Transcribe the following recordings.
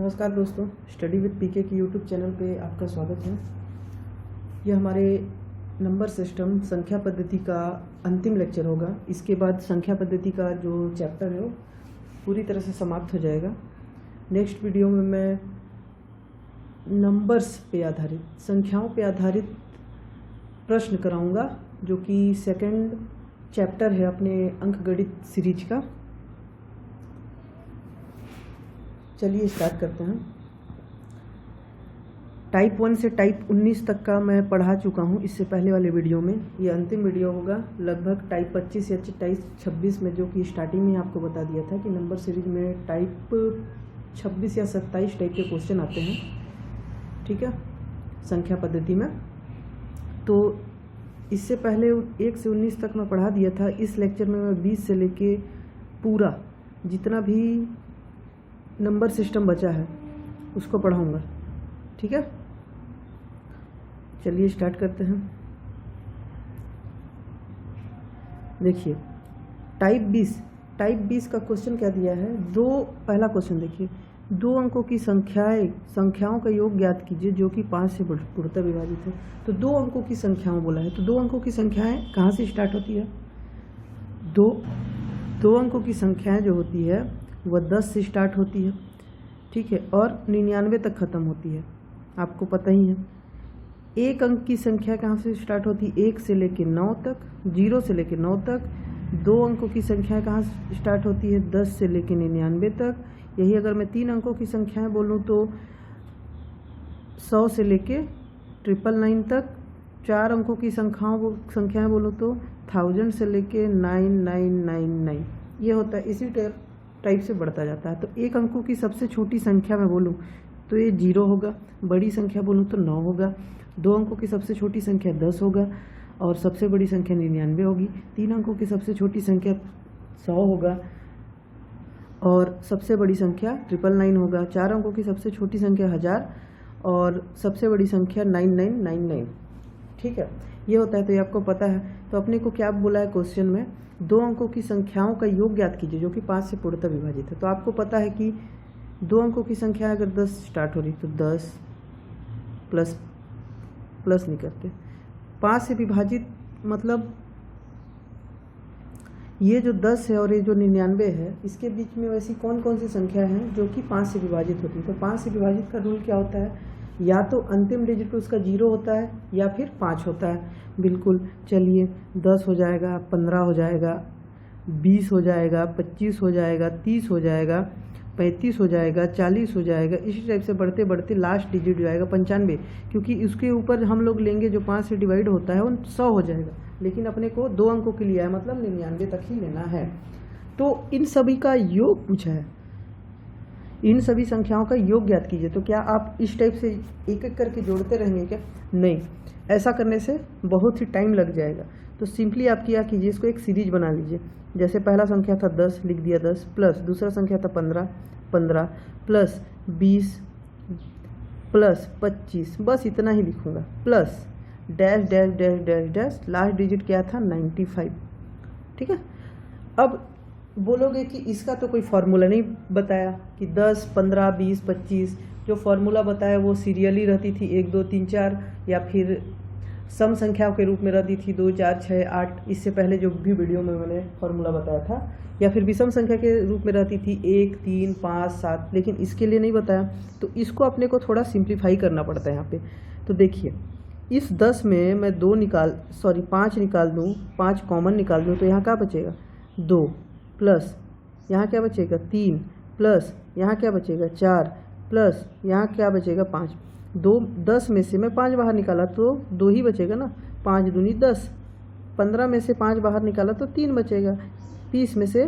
नमस्कार दोस्तों, study with पीके की यूट्यूब चैनल पे आपका स्वागत है। यह हमारे नंबर सिस्टम संख्या पद्धति का अंतिम लेक्चर होगा। इसके बाद संख्या पद्धति का जो चैप्टर है वो पूरी तरह से समाप्त हो जाएगा। नेक्स्ट वीडियो में मैं नंबर्स पे आधारित, संख्याओं पे आधारित प्रश्न कराऊंगा, जो कि सेकंड चैप्टर है अपने अंकगणित सीरीज का। चलिए स्टार्ट करते हैं। टाइप 1 से टाइप 19 तक का मैं पढ़ा चुका हूँ इससे पहले वाले वीडियो में। ये अंतिम वीडियो होगा लगभग टाइप 25 या टाइप 26 में, जो कि स्टार्टिंग में आपको बता दिया था कि नंबर सीरीज में टाइप 26 या 27 टाइप के क्वेश्चन आते हैं, ठीक है, संख्या पद्धति में। तो इससे पहले 1 से 19 तक मैं पढ़ा दिया था। इस लेक्चर में मैं 20 से लेके पूरा जितना भी नंबर सिस्टम बचा है उसको पढ़ाऊंगा, ठीक है। चलिए स्टार्ट करते हैं। देखिए टाइप 20 का क्वेश्चन क्या दिया है। पहला क्वेश्चन देखिए, 2 अंकों की संख्याओं का योग ज्ञात कीजिए जो कि 5 से पूर्णतः विभाजित है। तो 2 अंकों की संख्याओं बोला है, तो 2 अंकों की संख्याएं कहाँ से स्टार्ट होती है। दो अंकों की संख्याएं जो होती है वह 10 से स्टार्ट होती है, ठीक है, और 99 तक ख़त्म होती है, आपको पता ही है। 1 अंक की संख्या कहाँ से स्टार्ट होती है, 1 से लेके 9 तक, 0 से लेके 9 तक। 2 अंकों की संख्या कहाँ से स्टार्ट होती है, 10 से लेके 99 तक। यही अगर मैं 3 अंकों की संख्याएं बोलूँ तो 100 से लेके 999 तक। 4 अंकों की संख्याएं बोलूँ तो 1000 से लेके 9999। ये होता है, इसी टाइप से बढ़ता जाता है। तो 1 अंकों की सबसे छोटी संख्या मैं बोलूँ तो ये 0 होगा, बड़ी संख्या बोलूँ तो 9 होगा। 2 अंकों की सबसे छोटी संख्या 10 होगा और सबसे बड़ी संख्या 99 होगी। 3 अंकों की सबसे छोटी संख्या 100 होगा और सबसे बड़ी संख्या 999 होगा। 4 अंकों की सबसे छोटी संख्या 1000 और सबसे बड़ी संख्या 9999, ठीक है। ये होता है, तो ये आपको पता है। तो अपने को क्या बोला है क्वेश्चन में, 2 अंकों की संख्याओं का योग ज्ञात कीजिए जो कि 5 से पूर्णतः विभाजित है। तो आपको पता है कि 2 अंकों की संख्या अगर 10 स्टार्ट हो रही तो 10 प्लस नहीं करते। 5 से विभाजित मतलब ये जो 10 है और ये जो 99 है, इसके बीच में वैसी कौन कौन सी संख्या हैं जो कि 5 से विभाजित होती है। तो 5 से विभाजित का रूल क्या होता है, या तो अंतिम डिजिट उसका 0 होता है या फिर 5 होता है। बिल्कुल, चलिए 10 हो जाएगा, 15 हो जाएगा, 20 हो जाएगा, 25 हो जाएगा, 30 हो जाएगा, 35 हो जाएगा, 40 हो जाएगा। इसी टाइप से बढ़ते बढ़ते लास्ट डिजिट जो आएगा 95, क्योंकि उसके ऊपर हम लोग लेंगे जो 5 से डिवाइड होता है वो 100 हो जाएगा। लेकिन अपने को 2 अंकों के लिए है, मतलब 99 तक ही लेना है। तो इन सभी का योग पूछा है, इन सभी संख्याओं का योग ज्ञात कीजिए। तो क्या आप इस टाइप से एक एक करके जोड़ते रहेंगे क्या? नहीं, ऐसा करने से बहुत ही टाइम लग जाएगा। तो सिंपली आप क्या कीजिए, इसको एक सीरीज बना लीजिए। जैसे पहला संख्या था 10, लिख दिया 10, प्लस दूसरा संख्या था 15 प्लस 20 प्लस 25, बस इतना ही लिखूंगा, plus dash dash dash dash dash, last digit क्या था 95, ठीक है। अब बोलोगे कि इसका तो कोई फार्मूला नहीं बताया कि 10, 15, 20, 25, जो फार्मूला बताया वो सीरियली रहती थी 1, 2, 3, 4, या फिर सम संख्याओं के रूप में रहती थी 2, 4, 6, 8। इससे पहले जो भी वीडियो में मैंने फार्मूला बताया था, या फिर विषम संख्या के रूप में रहती थी 1, 3, 5, 7, लेकिन इसके लिए नहीं बताया। तो इसको अपने को थोड़ा सिंप्लीफाई करना पड़ता है यहाँ पे। तो देखिए, इस 10 में मैं 5 निकाल दूँ, 5 कॉमन निकाल दूँ, तो यहाँ क्या बचेगा 2, प्लस यहाँ क्या बचेगा 3, प्लस यहाँ क्या बचेगा 4, प्लस यहाँ क्या बचेगा 5। 10 में से मैं 5 बाहर निकाला तो 2 ही बचेगा ना, 5 दूनी 10। 15 में से 5 बाहर निकाला तो 3 बचेगा। 30 में से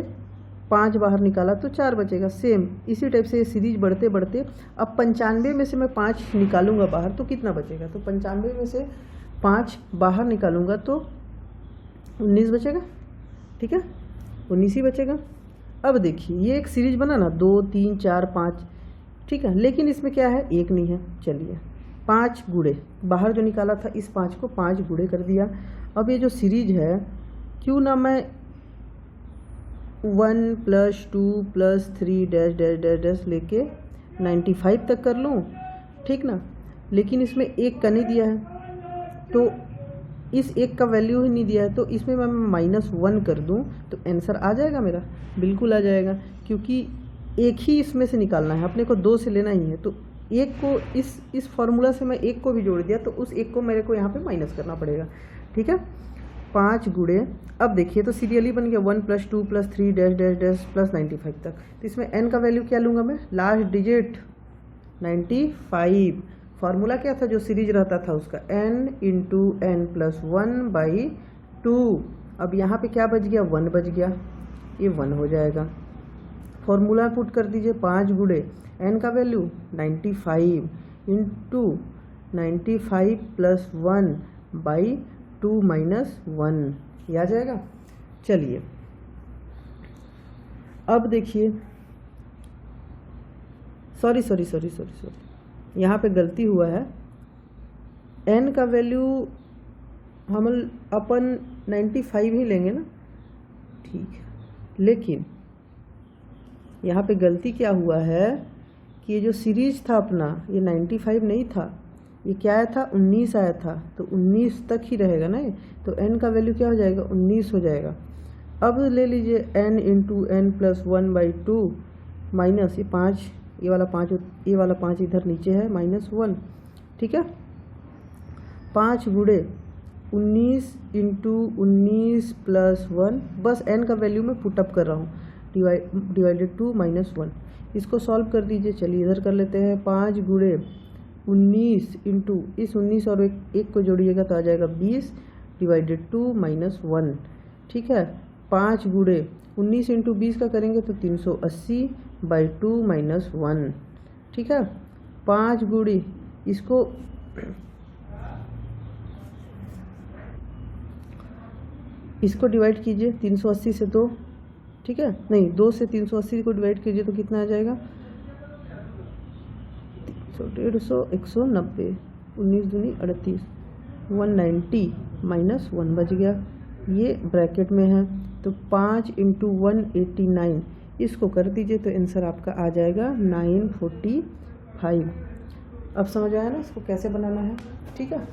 5 बाहर निकाला तो 4 बचेगा। सेम इसी टाइप से ये सीरीज बढ़ते बढ़ते, अब 95 में से मैं 5 निकालूंगा बाहर तो कितना बचेगा, तो 95 में से 5 बाहर निकालूंगा तो 19 बचेगा, ठीक है, 19 ही बचेगा। अब देखिए ये एक सीरीज बना ना, 2, 3, 4, 5, ठीक है, लेकिन इसमें क्या है, 1 नहीं है। चलिए 5 गुणे, बाहर जो निकाला था इस 5 को 5 गुणे कर दिया। अब ये जो सीरीज है, क्यों ना मैं 1 + 2 + 3 डैश डैश डैश डैश लेके 95 तक कर लूँ, ठीक ना। लेकिन इसमें एक का नहीं दिया है, तो इस एक का वैल्यू ही नहीं दिया है, तो इसमें मैं -1 कर दूं तो आंसर आ जाएगा मेरा, बिल्कुल आ जाएगा, क्योंकि एक ही इसमें से निकालना है, अपने को 2 से लेना ही है। तो एक को इस फार्मूला से मैं एक को भी जोड़ दिया, तो उस एक को मेरे को यहाँ पे माइनस करना पड़ेगा, ठीक है। 5 गुणे, अब देखिए तो सीरियली बन गया 1 + 2 + 3 डैश डैश डैश प्लस 95 तक। तो इसमें n का वैल्यू क्या लूँगा मैं, लास्ट डिजिट 95। फार्मूला क्या था जो सीरीज रहता था उसका, n × n+1/2। अब यहाँ पे क्या बच गया, 1 बच गया, ये 1 हो जाएगा। फॉर्मूला पुट कर दीजिए, 5 गुणे n का वैल्यू 95 × 95 + 1/2 - 1, ये आ जाएगा। चलिए अब देखिए, सॉरी यहाँ पे गलती हुआ है, n का वैल्यू हम अपन 95 ही लेंगे ना, ठीक है। लेकिन यहाँ पे गलती क्या हुआ है कि ये जो सीरीज था अपना, ये 95 नहीं था, ये क्या आया था, 19 आया था, तो 19 तक ही रहेगा ना ये, तो n का वैल्यू क्या हो जाएगा, 19 हो जाएगा। अब ले लीजिए n × n+1/2 माइनस ये 5, ये वाला 5 इधर नीचे है, -1, ठीक है। 5 गुणे 19 × 19 + 1, बस n का वैल्यू मैं पुटअप कर रहा हूँ, डिवाइडेड 2 -1। इसको सॉल्व कर दीजिए, चलिए इधर कर लेते हैं। 5 गुणे 19 × इस 19 और एक को जोड़िएगा तो आ जाएगा 20, डिवाइडेड 2 -1, ठीक है। 5 गुणे 19 × 20 का करेंगे तो 380/2 - 1, ठीक है। 5 गुणे इसको डिवाइड कीजिए 380 से 2, ठीक है, नहीं 2 से 380 को डिवाइड कीजिए तो कितना आ जाएगा, 150, 190, 19 दूनी 38, 190 - 1 बच गया, ये ब्रैकेट में है। तो 5 × 189, इसको कर दीजिए तो आंसर आपका आ जाएगा 945। अब समझ आया ना इसको कैसे बनाना है, ठीक है।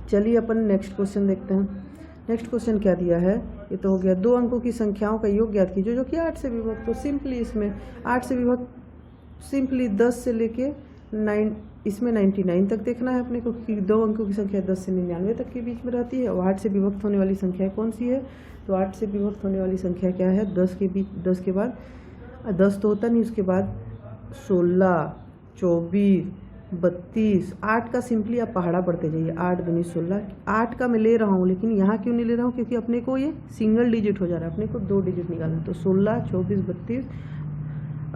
चलिए अपन नेक्स्ट क्वेश्चन देखते हैं। नेक्स्ट क्वेश्चन क्या दिया है, ये तो हो गया 2 अंकों की संख्याओं का योग ज्ञात कीजिए जो कि 8 से विभक्त। तो सिंपली इसमें 8 से विभक्त, सिंपली 10 से लेके 9, इसमें 99 तक देखना है अपने को, क्योंकि 2 अंकों की संख्या 10 से 99 तक के बीच में रहती है। और 8 से विभक्त होने वाली संख्या कौन सी है, तो 8 से विभक्त होने वाली संख्या क्या है, 10 के बीच, 10 के बाद 10 तो होता नहीं, उसके बाद 16, 24, 32, 8 का सिंपली आप पहाड़ा पढ़ते जाइए, 8 दूनी 16, 8 का मैं ले रहा हूँ, लेकिन यहाँ क्यों नहीं ले रहा हूँ, क्योंकि अपने को ये सिंगल डिजिट हो जा रहा है, अपने को 2 डिजिट निकालना है। तो 16, 24, 32,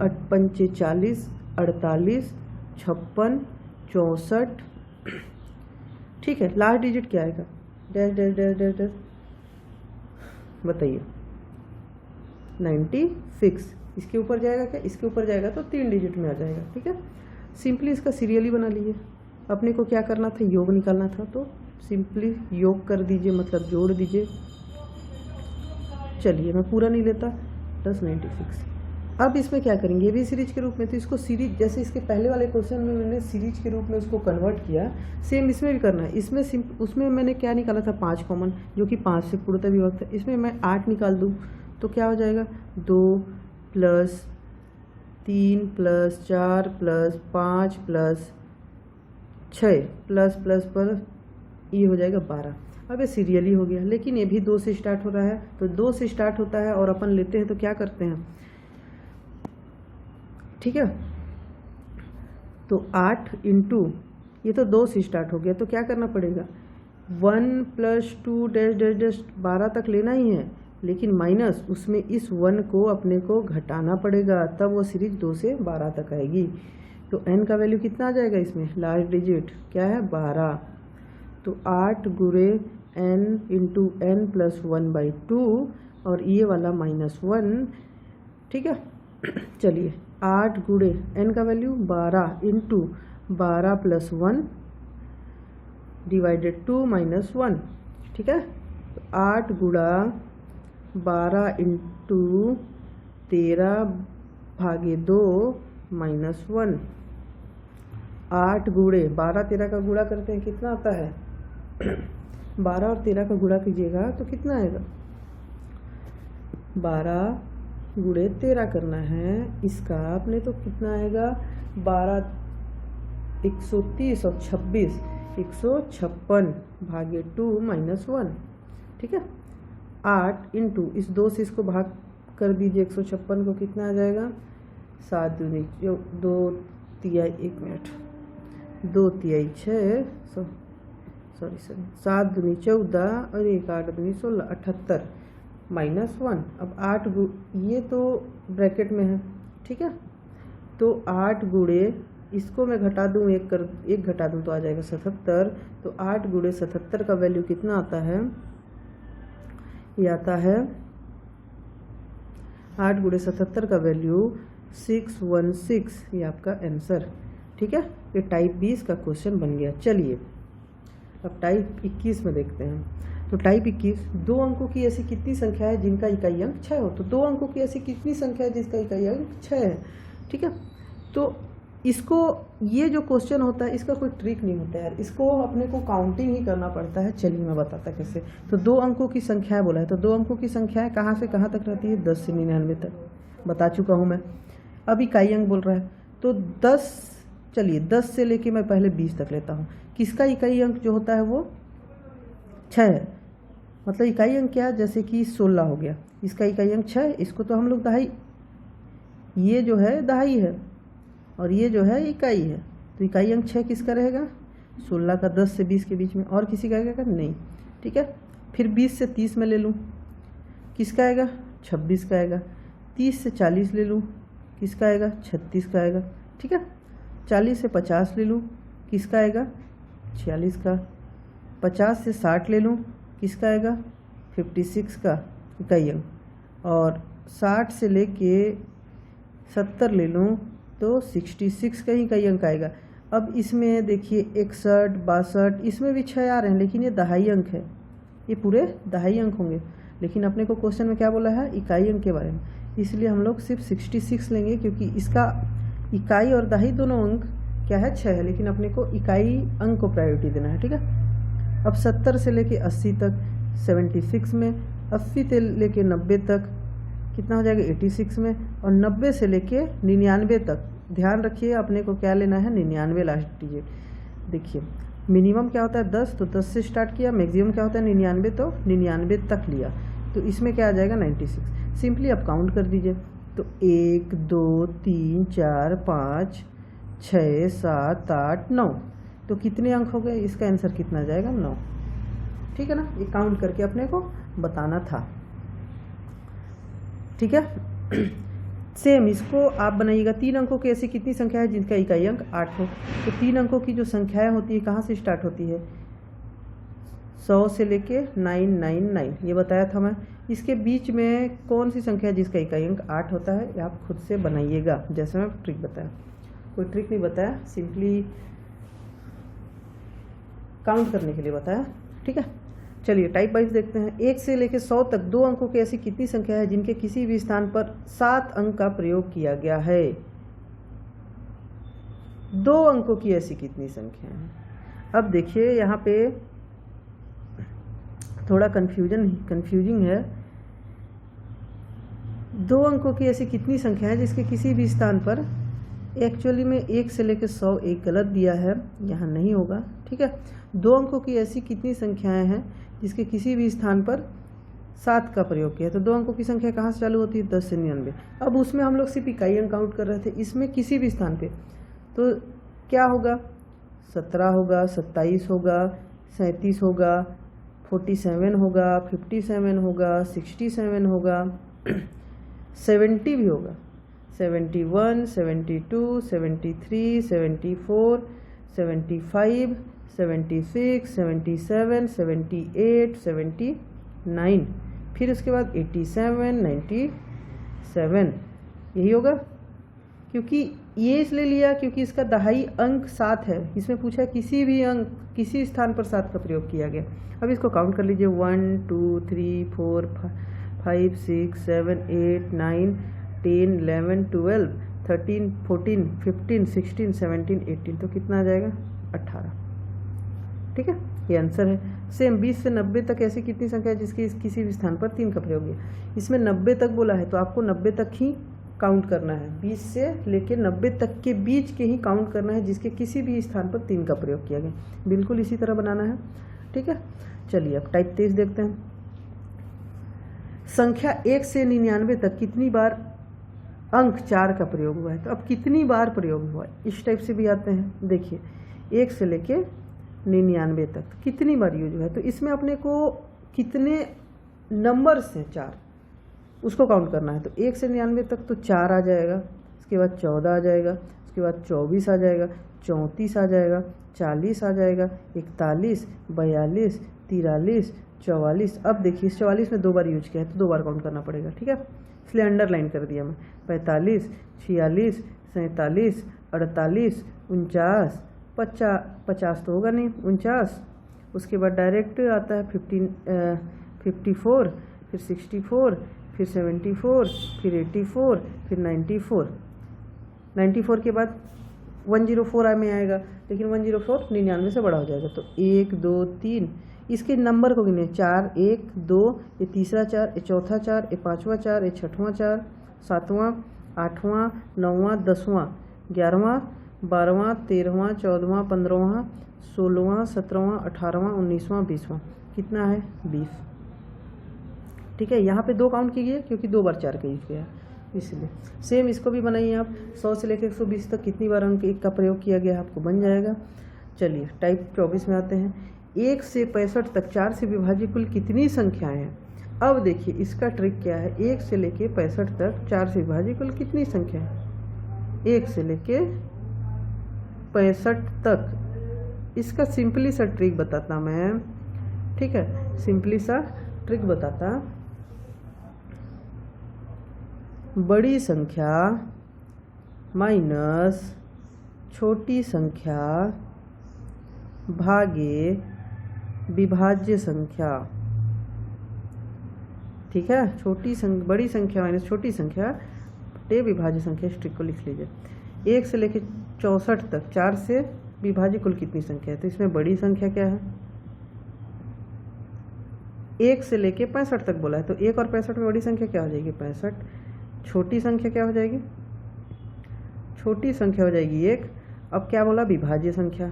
8 पंचे 40, 48, 56, 64, ठीक है। लास्ट डिजिट क्या आएगा, dash dash dash dash dash, बताइए 96, इसके ऊपर जाएगा क्या, इसके ऊपर जाएगा तो 3 डिजिट में आ जाएगा, ठीक है। सिंपली इसका सीरियली बना लीजिए, अपने को क्या करना था, योग निकालना था, तो सिंपली योग कर दीजिए, मतलब जोड़ दीजिए। चलिए मैं पूरा नहीं लेता, 1096। अब इसमें क्या करेंगे, ये भी सीरीज के रूप में, तो इसको सीरीज, जैसे इसके पहले वाले क्वेश्चन में मैंने सीरीज के रूप में उसको कन्वर्ट किया, सेम इसमें भी करना है। इसमें उसमें मैंने क्या निकाला था, 5 कॉमन, जो कि 5 से पूर्णतः विभक्त है। इसमें मैं 8 निकाल दूँ तो क्या हो जाएगा, 2 + 3 + 4 + 5 + 6 प्लस पर ये हो जाएगा 12। अब ये सीरियली हो गया, लेकिन ये भी 2 से स्टार्ट हो रहा है, तो 2 से स्टार्ट होता है और अपन लेते हैं तो क्या करते हैं, ठीक है। तो 8 × ये तो 2 से स्टार्ट हो गया, तो क्या करना पड़ेगा, 1 + 2 डैश डैश डैश 12 तक लेना ही है, लेकिन माइनस उसमें इस 1 को अपने को घटाना पड़ेगा, तब वो सीरीज 2 से 12 तक आएगी। तो n का वैल्यू कितना आ जाएगा, इसमें लास्ट डिजिट क्या है, 12। तो 8 गुणे n × n+1/2 और ये वाला -1, ठीक है। चलिए 8 गुणे n का वैल्यू 12 × 12 + 1 डिवाइडेड 2 -1, ठीक है। 8 गुणा 12 × 13/2 -1। 8 गुणे 12 13 का गुणा करते हैं, कितना आता है 12 और 13 का गुणा कीजिएगा तो कितना आएगा, 12 गुणे 13 करना है इसका आपने, तो कितना आएगा 12 130 और 26 156 भागे 2 -1। ठीक है, 8 इंटू इस 2 से इसको भाग कर दीजिए 156 को, कितना आ जाएगा 7 दूनी 2 तिहाई 1 मिनट 2 तिहाई 6 सॉरी 7 दूनी 14 और 1 8 दूनी 16 78 -1। अब 8 ये तो ब्रैकेट में है, ठीक है, तो 8 गुणे इसको मैं घटा दूँ, एक घटा दूँ तो आ जाएगा 77। तो 8 गुणे 77 का वैल्यू कितना आता है, ये आता है 8 गुणे 77 का वैल्यू 616, ये आपका आंसर। ठीक है, ये टाइप 20 का क्वेश्चन बन गया। चलिए अब टाइप 21 में देखते हैं। तो टाइप 21, 2 अंकों की ऐसी कितनी संख्या है जिनका इकाई अंक 6 हो। तो 2 अंकों की ऐसी कितनी संख्या है जिसका इकाई अंक 6 है। ठीक है, तो इसको ये जो क्वेश्चन होता है इसका कोई ट्रिक नहीं होता है, इसको अपने को काउंटिंग ही करना पड़ता है। चलिए मैं बताता कैसे। तो 2 अंकों की संख्या बोला है, तो 2 अंकों की संख्या कहाँ से कहाँ तक रहती है, 10 से 99 तक बता चुका हूँ मैं। अब इकाई अंक बोल रहा है तो 10, चलिए 10 से लेके मैं पहले 20 तक लेता हूँ। किसका इकाई अंक जो होता है वो 6 है, मतलब इकाई अंक क्या है, जैसे कि 16 हो गया, इसका इकाई अंक 6 है, इसको तो हम लोग दहाई, ये जो है दहाई है और ये जो है इकाई है, तो इकाई अंक 6 किसका रहेगा, 16 का, 10 से 20 के बीच में। और किसी का आएगा नहीं। ठीक है, फिर 20 से 30 में ले लूँ, किसका आएगा, 26 का आएगा। 30 से 40 ले लूँ, किसका आएगा, 36 का आएगा। ठीक है, 40 से 50 ले लूँ, किसका आएगा, 46 का। 50 से 60 ले लूँ, किसका आएगा, 56 का इकाई अंक। और 60 से लेके 70 ले लूँ तो 66 का ही इकाई अंक आएगा। अब इसमें देखिए 61 62 इसमें भी 6 आ रहे हैं, लेकिन ये दहाई अंक है, ये पूरे दहाई अंक होंगे। लेकिन अपने को क्वेश्चन में क्या बोला है, इकाई अंक के बारे में, इसलिए हम लोग सिर्फ 66 लेंगे, क्योंकि इसका इकाई और दहाई दोनों अंक क्या है, 6 है, लेकिन अपने को इकाई अंक को प्रायोरिटी देना है। ठीक है, अब 70 से लेके 80 तक 76 में, 80 से लेके 90 तक कितना हो जाएगा, 86 में, और 90 से लेके 99 तक, ध्यान रखिए अपने को क्या लेना है, 99 लास्ट डिजिट। देखिए मिनिमम क्या होता है 10, तो 10 से स्टार्ट किया, मैक्सिमम क्या होता है 99, तो 99 तक लिया, तो इसमें क्या आ जाएगा 96। सिंपली आप काउंट कर दीजिए, तो 1 2 3 4 5 6 7 8 9, तो कितने अंक हो गए, इसका आंसर कितना जाएगा, 9। ठीक है ना, ये काउंट करके अपने को बताना था। ठीक है, सेम इसको आप बनाइएगा। 3 अंकों की ऐसी कितनी संख्या है जिनका इकाई अंक 8 हो। तो 3 अंकों की जो संख्याएं होती है कहाँ से स्टार्ट होती है, 100 से लेके 999, ये बताया था मैं। इसके बीच में कौन सी संख्या है जिसका इकाई अंक 8 होता है, ये आप खुद से बनाइएगा, जैसे मैं ट्रिक बताया, कोई ट्रिक नहीं बताया, सिंपली काउंट करने के लिए बताया। ठीक है, चलिए टाइप वाइज देखते हैं। 1 से लेकर 100 तक 2 अंकों की ऐसी कितनी संख्या है जिनके किसी भी स्थान पर 7 अंक का प्रयोग किया गया है। 2 अंकों की ऐसी कितनी संख्या है। अब देखिए यहाँ पे थोड़ा कंफ्यूजिंग है। 2 अंकों की ऐसी कितनी संख्या है जिसके किसी भी स्थान पर, एक्चुअली में 1 से लेकर 100 एक गलत दिया है, यहाँ नहीं होगा। ठीक है, 2 अंकों की ऐसी कितनी संख्याएं हैं जिसके किसी भी स्थान पर 7 का प्रयोग किया। तो 2 अंकों की संख्या कहाँ से चालू होती है, 10 से 99। अब उसमें हम लोग सिर्फ इकाई अंक काउंट कर रहे थे, इसमें किसी भी स्थान पे तो क्या होगा, 17 होगा, 27 होगा, 37 होगा, 47 होगा, 57 होगा, 67 होगा, 70 भी होगा, 71, 72, 73, 74, 75, 76, 77, 78, 79, फिर उसके बाद 87, 97, यही होगा। क्योंकि ये इसलिए लिया क्योंकि इसका दहाई अंक 7 है, इसमें पूछा है किसी भी अंक किसी स्थान पर 7 का प्रयोग किया गया। अब इसको काउंट कर लीजिए, 1 2 3 4 5 6 7 8 9 10 11 12 13, 14, 15, 16, 17, 18, तो कितना आ जाएगा 18। ठीक है, ये आंसर है। सेम 20 से 90 तक ऐसी कितनी संख्या है जिसकी किसी भी स्थान पर 3 का प्रयोग है। इसमें 90 तक बोला है तो आपको 90 तक ही काउंट करना है, 20 से लेकर 90 तक के बीच के ही काउंट करना है जिसके किसी भी स्थान पर 3 का प्रयोग किया गया। बिल्कुल इसी तरह बनाना है। ठीक है, चलिए अब टाइप 23 देखते हैं। संख्या 1 से 99 तक कितनी बार अंक 4 का प्रयोग हुआ है। तो अब कितनी बार प्रयोग हुआ है इस टाइप से भी आते हैं। देखिए 1 से लेके 99 तक तो कितनी बार यूज हुआ है, तो इसमें अपने को कितने नंबर्स हैं 4 उसको काउंट करना है। तो 1 से 99 तक तो 4 आ जाएगा, उसके बाद 14 आ जाएगा, उसके बाद 24 आ जाएगा, 34 आ जाएगा, 40 आ जाएगा, 41, 42, 43, 44। अब देखिए इस 44 में 2 बार यूज किया है तो 2 बार काउंट करना पड़ेगा। ठीक है, इसलिए अंडरलाइन कर दिया मैं। 45, 46, 47, 48, 49, 50 तो होगा नहीं, 49। उसके बाद डायरेक्ट आता है 54, फिर 64, फिर 74, फिर 84, फिर 94 के बाद 104 में आएगा, लेकिन 104 99 से बड़ा हो जाएगा। तो 1, 2, 3 इसके नंबर को गिने 4, 1, 2, ये तीसरा 4, ये चौथा 4, ये पाँचवा 4, ये छठवां 4, सातवां, आठवां, 9वां, 10वां, 11वां, 12वां, 13वां, 14वां, 15वां, 16वां, 17वां, 18वां, 19वां, 20वां। कितना है 20। ठीक है, यहाँ पे 2 काउंट कीजिए क्योंकि 2 बार 4 का यूज किया है इसलिए। सेम इसको भी बनाइए आप। 100 से लेकर 120 तक कितनी बार अंक 1 का प्रयोग किया गया आपको बन जाएगा। चलिए टाइप 24 में आते हैं। 1 से 65 तक 4 से विभाजित कुल कितनी संख्याएं हैं। अब देखिए इसका ट्रिक क्या है। 1 से लेके 65 तक 4 से विभाजित कुल कितनी संख्या है। 1 से लेके 65 तक इसका सिंपली सा ट्रिक बताता मैं। ठीक है, सिंपली सा ट्रिक बताता। बड़ी संख्या माइनस छोटी संख्या भागे विभाज्य संख्या। ठीक है, बड़ी संख्या माइनस छोटी संख्या बटे विभाज्य संख्या। इस ट्रिक को लिख लीजिए। 1 से लेकर 64 तक 4 से विभाज्य कुल कितनी संख्या है। तो इसमें बड़ी संख्या क्या है। 1 से लेके 65 तक बोला है तो 1 और 65 में बड़ी संख्या क्या हो जाएगी 65। छोटी संख्या क्या हो जाएगी, छोटी संख्या हो जाएगी 1। अब क्या बोला विभाज्य संख्या।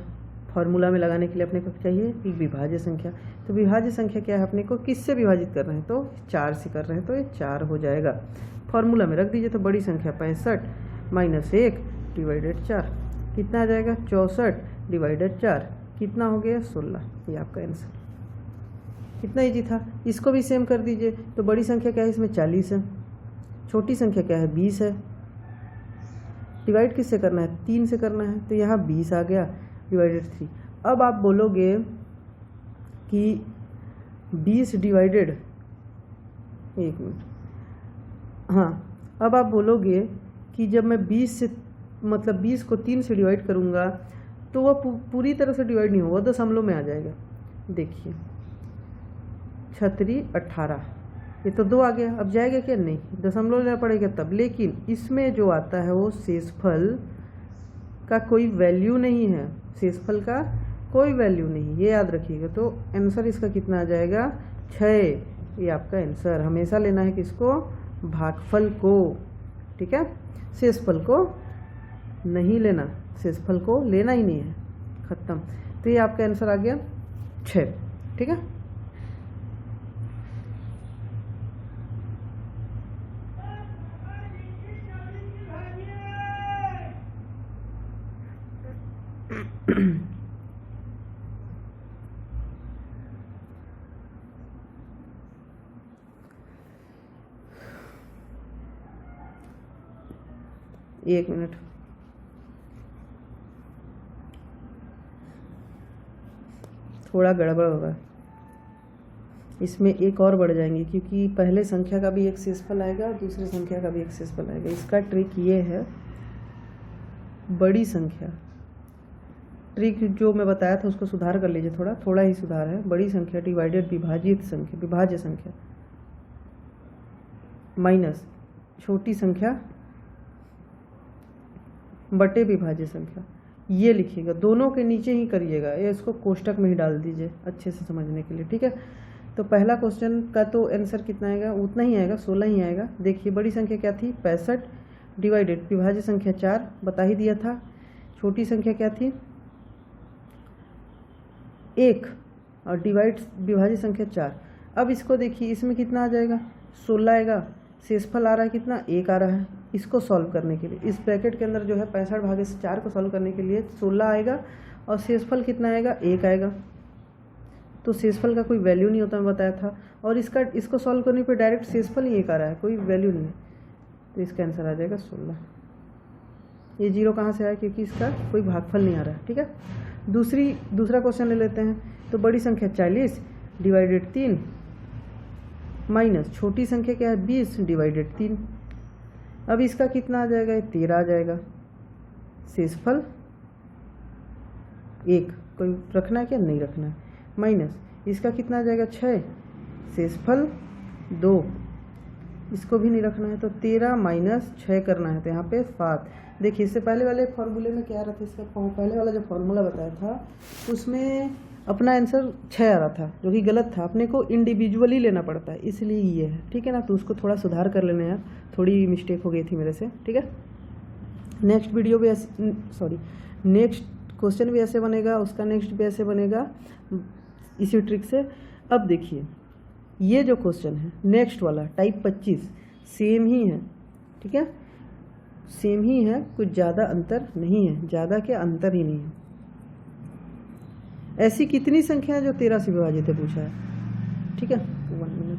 फॉर्मूला में लगाने के लिए अपने को चाहिए कि विभाज्य संख्या। तो विभाज्य संख्या क्या है, अपने को किससे विभाजित कर रहे हैं तो 4 से कर रहे हैं तो ये 4 हो जाएगा। फॉर्मूला में रख दीजिए। तो बड़ी संख्या 65 माइनस 1 डिवाइडेड 4 कितना आ जाएगा 64 डिवाइडेड 4 कितना हो गया 16। ये आपका आंसर। कितना ईजी था। इसको भी सेम कर दीजिए। तो बड़ी संख्या क्या है इसमें 40 है, छोटी संख्या क्या है 20 है। डिवाइड किससे करना है 3 से करना है तो यहाँ 20 आ गया डिवाइडेड 3। अब आप बोलोगे कि 20 डिवाइडेड 1 मिनट, हाँ अब आप बोलोगे कि जब मैं 20 से मतलब 20 को 3 से डिवाइड करूँगा तो वह पूरी तरह से डिवाइड नहीं होगा, दशमलव में आ जाएगा। देखिए 36 18 ये तो 2 आ गया। अब जाएगा क्या नहीं, दशमलव लेना पड़ेगा तब। लेकिन इसमें जो आता है वो शेषफल का कोई वैल्यू नहीं है, शेषफल का कोई वैल्यू नहीं, ये याद रखिएगा। तो आंसर इसका कितना आ जाएगा 6। ये आपका आंसर। हमेशा लेना है किसको, भागफल को। ठीक है, शेषफल को नहीं लेना, शेषफल को लेना ही नहीं है, खत्म। तो ये आपका आंसर आ गया 6। ठीक है, एक मिनट। थोड़ा गड़बड़ होगा इसमें, एक और बढ़ जाएंगे क्योंकि पहले संख्या का भी एक शेषफल आएगा और दूसरी संख्या का भी एक शेषफल आएगा। इसका ट्रिक ये है, बड़ी संख्या ट्रिक जो मैं बताया था उसको सुधार कर लीजिए, थोड़ा ही सुधार है। बड़ी संख्या डिवाइडेड विभाजित संख्या, विभाज्य संख्या माइनस छोटी संख्या बटे विभाज्य संख्या, ये लिखिएगा, दोनों के नीचे ही करिएगा, ये इसको कोष्टक में ही डाल दीजिए अच्छे से समझने के लिए, ठीक है। तो पहला क्वेश्चन का तो आंसर कितना आएगा, उतना ही आएगा, 16 ही आएगा। देखिए बड़ी संख्या क्या थी 65 डिवाइडेड विभाज्य संख्या 4 बता ही दिया था, छोटी संख्या क्या थी 1 और डिवाइड विभाज्य संख्या 4। अब इसको देखिए इसमें कितना आ जाएगा 16 आएगा, शेषफल आ रहा है कितना 1 आ रहा है। इसको सॉल्व करने के लिए इस ब्रैकेट के अंदर जो है 65 भागे से 4 को सॉल्व करने के लिए 16 आएगा और शेषफल कितना आएगा 1 आएगा। तो शेषफल का कोई वैल्यू नहीं होता, मैं बताया था। और इसको सॉल्व करने पे डायरेक्ट शेषफल ही 1 आ रहा है, कोई वैल्यू नहीं है, तो इसका आंसर आ जाएगा 16। ये 0 कहाँ से आया, क्योंकि इसका कोई भागफल नहीं आ रहा है, ठीक है। दूसरा क्वेश्चन ले लेते हैं। तो बड़ी संख्या 40 डिवाइडेड 3 माइनस छोटी संख्या क्या है 20 डिवाइडेड 3। अब इसका कितना आ जाएगा 13 आ जाएगा, शेषफल 1 कोई रखना है क्या, नहीं रखना है, माइनस इसका कितना आ जाएगा 6, शेषफल 2, इसको भी नहीं रखना है। तो 13 माइनस 6 करना है, तो यहाँ पे 7। देखिए इससे पहले वाले फॉर्मूले में क्या आ रहा था, इसका पहले वाला जो फॉर्मूला बताया था उसमें अपना आंसर 6 आ रहा था, जो कि गलत था, अपने को इंडिविजुअली लेना पड़ता है, इसलिए ये है, ठीक है ना। तो उसको थोड़ा सुधार कर लेना यार, थोड़ी मिस्टेक हो गई थी मेरे से, ठीक है। नेक्स्ट वीडियो भी नेक्स्ट क्वेश्चन भी ऐसे बनेगा, उसका नेक्स्ट भी ऐसे बनेगा इसी ट्रिक से। अब देखिए ये जो क्वेश्चन है नेक्स्ट वाला टाइप 25 सेम ही है, ठीक है, सेम ही है, कुछ ज़्यादा अंतर नहीं है, ज़्यादा क्या अंतर ही नहीं है। ऐसी कितनी संख्या है जो 13 से विभाजित है पूछा है, ठीक है। 1 मिनट,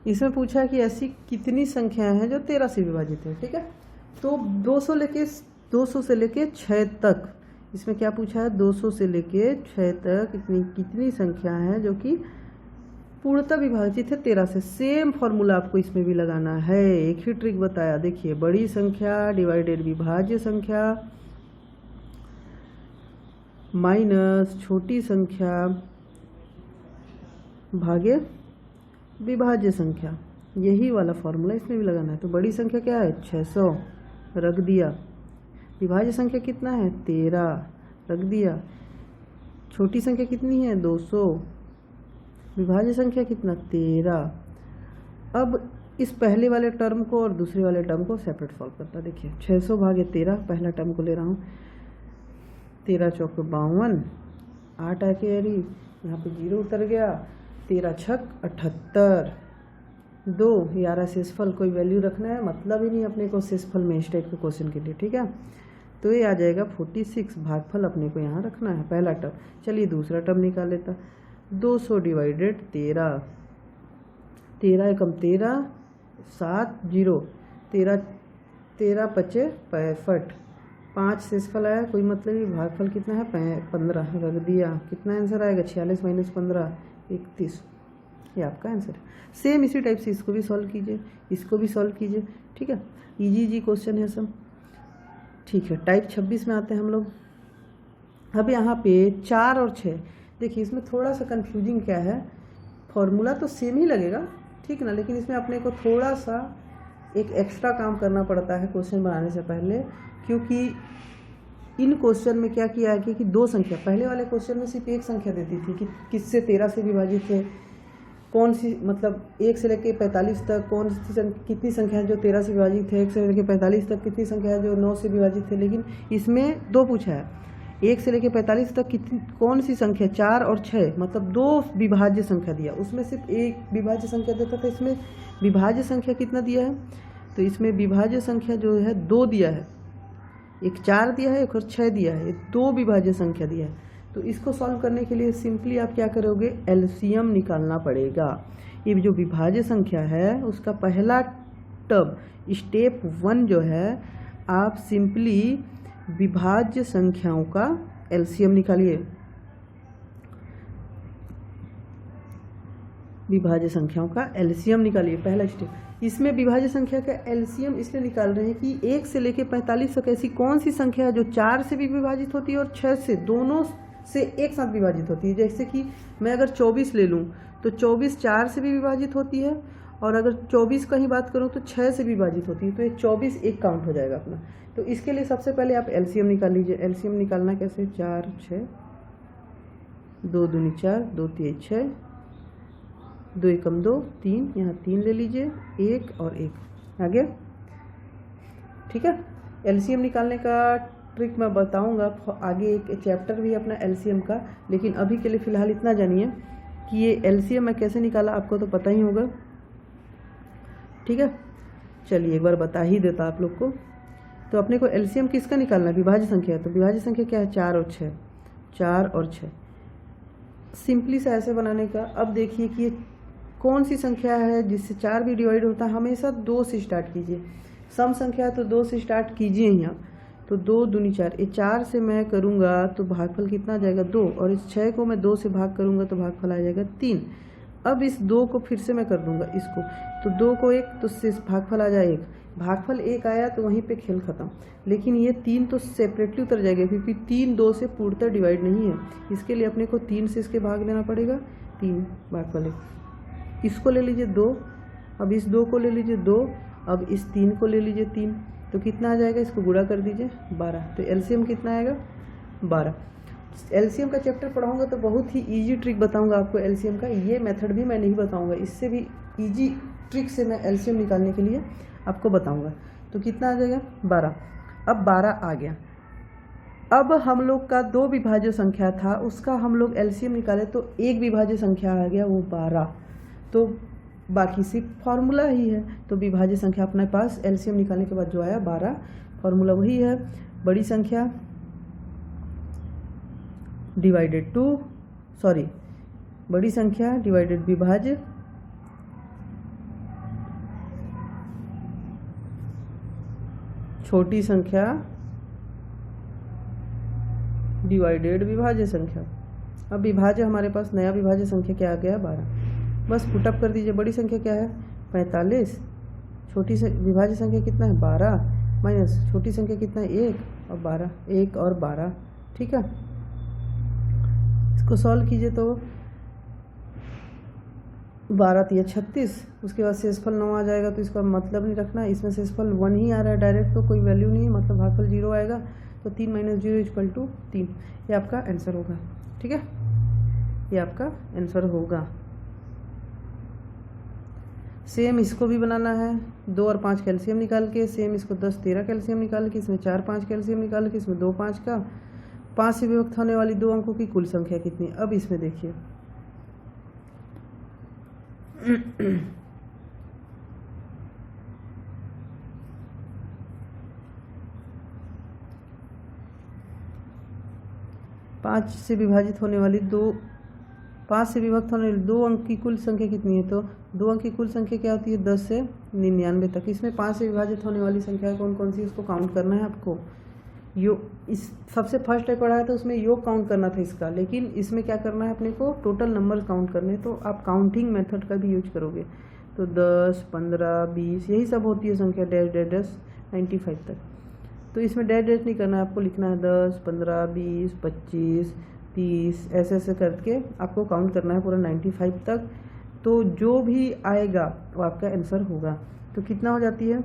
इसमें पूछा है कि ऐसी कितनी संख्याएं हैं जो 13 से विभाजित है, ठीक है। तो 200 से लेके 6 तक, इसमें क्या पूछा है 200 से लेके 6 तक कितनी संख्या है जो कि पूर्णतः विभाजित है 13 से। सेम फॉर्मूला आपको इसमें भी लगाना है, एक ही ट्रिक बताया। देखिए बड़ी संख्या डिवाइडेड विभाज्य संख्या माइनस छोटी संख्या भागे विभाज्य संख्या, यही वाला फॉर्मूला इसमें भी लगाना है। तो बड़ी संख्या क्या है 600 रख दिया, विभाज्य संख्या कितना है 13 रख दिया, छोटी संख्या कितनी है 200, विभाज्य संख्या कितना 13। अब इस पहले वाले टर्म को और दूसरे वाले टर्म को सेपरेट सॉल्व करता। देखिए 600 भागे 13, पहला टर्म को ले रहा हूँ, 13 चौक 52, 8 आके अरी यहाँ पे 0 उतर गया, 13 छक 78, 2 11 शेषफल, कोई वैल्यू रखना है मतलब ही नहीं अपने को शेषफल में इस टाइप के क्वेश्चन के लिए, ठीक है। तो ये आ जाएगा 46, भागफल अपने को यहाँ रखना है पहला टर्म। चलिए दूसरा टर्म निकाल लेता, 200 डिवाइडेड 13, 13 एकम 13, 7 0, 13 पचे 65, 5 शेषफल आया, कोई मतलब नहीं, भागफल कितना है 15 रख दिया, कितना आंसर आएगा 46 माइनस 15 31, ये आपका आंसर है। सेम इसी टाइप से इसको भी सॉल्व कीजिए, इसको भी सॉल्व कीजिए, ठीक है। इजी क्वेश्चन है सब, ठीक है। टाइप 26 में आते हैं हम लोग। अब यहाँ पे 4 और 6, देखिए इसमें थोड़ा सा कंफ्यूजिंग क्या है, फॉर्मूला तो सेम ही लगेगा, ठीक ना, लेकिन इसमें अपने को थोड़ा सा एक एक्स्ट्रा काम करना पड़ता है क्वेश्चन बनाने से पहले, क्योंकि इन क्वेश्चन में क्या किया है कि 2 संख्या, पहले वाले क्वेश्चन में सिर्फ एक संख्या देती थी कि किससे 13 से विभाजित है, कौन सी, मतलब 1 से लेकर 45 तक कौन सी कितनी संख्या है जो 13 से विभाजित है, 1 से लेकर 45 तक कितनी संख्या है जो 9 से विभाजित है। लेकिन इसमें 2 पूछा है, 1 से लेकर 45 तक कितनी कौन सी संख्या, 4 और 6, मतलब 2 विभाज्य संख्या दिया, उसमें सिर्फ एक विभाज्य संख्या देता था। इसमें विभाज्य संख्या कितना दिया है, तो इसमें विभाज्य संख्या जो है 2 दिया है, एक 4 दिया है, एक और 6 दिया है, 2 विभाज्य संख्या दिया है। तो इसको सॉल्व करने के लिए सिंपली आप क्या करोगे, एलसीएम निकालना पड़ेगा। ये जो विभाज्य संख्या है उसका पहला टर्म स्टेप 1 जो है, आप सिंपली विभाज्य संख्याओं का एलसीएम निकालिए, विभाज्य संख्याओं का एलसीएम निकालिए, पहला स्टेप। इसमें विभाज्य संख्या का एलसीएम इसलिए निकाल रहे हैं कि 1 से लेकर 45 तक ऐसी कौन सी संख्या है जो 4 से भी विभाजित होती है और 6 से, दोनों से एक साथ विभाजित होती है। जैसे कि मैं अगर 24 ले लूँ तो 24 4 से भी विभाजित होती है और अगर 24 का ही बात करूँ तो 6 से विभाजित होती है, तो ये 24 एक काउंट हो जाएगा अपना। तो इसके लिए सबसे पहले आप एलसीएम निकाल लीजिए। एलसीएम निकालना कैसे, 4 6, 2 दूनी 4, 2 3 6, 2 एकम 2, 3, यहाँ 3 ले लीजिए, 1 और 1 आ गया। ठीक है, एलसीएम निकालने का ट्रिक मैं बताऊंगा आगे, एक चैप्टर भी अपना एलसीएम का, लेकिन अभी के लिए फ़िलहाल इतना जानिए कि ये एलसीएम मैं कैसे निकाला आपको तो पता ही होगा। ठीक है, चलिए एक बार बता ही देता आप लोग को। तो अपने को एलसीएम किसका निकालना है, विभाज्य संख्या। तो विभाज्य संख्या क्या है, 4 और 6, 4 और 6। सिंपली से ऐसे बनाने का। अब देखिए कि ये कौन सी संख्या है जिससे 4 भी डिवाइड होता है। हमेशा 2 से स्टार्ट कीजिए, सम संख्या है तो 2 से स्टार्ट कीजिए यहाँ। तो 2 दूनी 4, ये 4 से मैं करूँगा तो भागफल कितना आ जाएगा, 2, और इस 6 को मैं 2 से भाग करूँगा तो भागफल आ जाएगा 3। अब इस 2 को फिर से मैं कर दूँगा इसको, तो 2 को 1, तो से भागफल आ जाए 1, भागफल 1 आया तो वहीं पे खेल खत्म। लेकिन ये 3 तो सेपरेटली उतर जाएगा, क्योंकि 3 2 से पूर्णतः डिवाइड नहीं है। इसके लिए अपने को 3 से इसके भाग देना पड़ेगा, 3 भागफल 1। इसको ले लीजिए 2, अब इस 2 को ले लीजिए 2, अब इस 3 को ले लीजिए 3, तो कितना आ जाएगा, इसको गुणा कर दीजिए 12। तो एलसीएम कितना आएगा, 12। एलसीएम का चैप्टर पढ़ाऊंगा तो बहुत ही इजी ट्रिक बताऊंगा आपको एलसीएम का। ये मेथड भी मैं नहीं बताऊंगा, इससे भी इजी ट्रिक से मैं एलसीएम निकालने के लिए आपको बताऊंगा। तो कितना आ जाएगा, 12। अब 12 आ गया। अब हम लोग का 2 विभाज्य संख्या था, उसका हम लोग एलसीएम निकाले तो 1 विभाज्य संख्या आ गया, वो 12। तो बाकी सिर्फ फार्मूला ही है। तो विभाज्य संख्या अपने पास एलसीएम निकालने के बाद जो आया 12, फार्मूला वही है, बड़ी संख्या डिवाइडेड टू, सॉरी, बड़ी संख्या डिवाइडेड विभाज्य, छोटी संख्या डिवाइडेड विभाज्य संख्या। अब विभाज्य हमारे पास नया विभाज्य संख्या क्या आ गया, 12। बस पुटअप कर दीजिए। बड़ी संख्या क्या है, 45, छोटी से विभाज्य संख्या कितना है, 12, माइनस छोटी संख्या कितना है, 1 और 12, 1 और 12। ठीक है, इसको सॉल्व कीजिए तो 12 3 36, उसके बाद शेषफल 9 आ जाएगा। तो इसका मतलब नहीं रखना, इसमें शेषफल 1 ही आ रहा है डायरेक्ट, तो कोई वैल्यू नहीं, मतलब भागफल 0 आएगा। तो 3 - 0 = 3, ये आपका आंसर होगा। ठीक है, ये आपका आंसर होगा। सेम इसको भी बनाना है, 2 और 5 कैल्शियम निकाल के, सेम इसको 10 13 कैल्शियम निकाल के, इसमें 4 5 कैल्शियम निकाल के, इसमें 2 5 का 5 से विभक्त होने वाली 2 अंकों की कुल संख्या कितनी। अब इसमें देखिए पाँच से विभाजित होने वाली 5 से विभक्त होने वाली 2 अंक की कुल संख्या कितनी है। तो 2 अंक की कुल संख्या क्या होती है, 10 से 99 तक। इसमें 5 से विभाजित होने वाली संख्या कौन कौन सी, इसको काउंट करना है आपको। इस सबसे फर्स्ट टाइप पढ़ा है तो उसमें योग काउंट करना था इसका, लेकिन इसमें क्या करना है अपने को, टोटल नंबर काउंट करने। तो आप काउंटिंग मेथड का भी यूज करोगे तो 10 15 20 यही सब होती है संख्या, डैश डैश डैश 95 तक। तो इसमें डैश डैश नहीं करना है, आपको लिखना है 10 15 20 25 30 ऐसे ऐसे करके आपको काउंट करना है पूरा 95 तक। तो जो भी आएगा वो आपका आंसर होगा। तो कितना हो जाती है,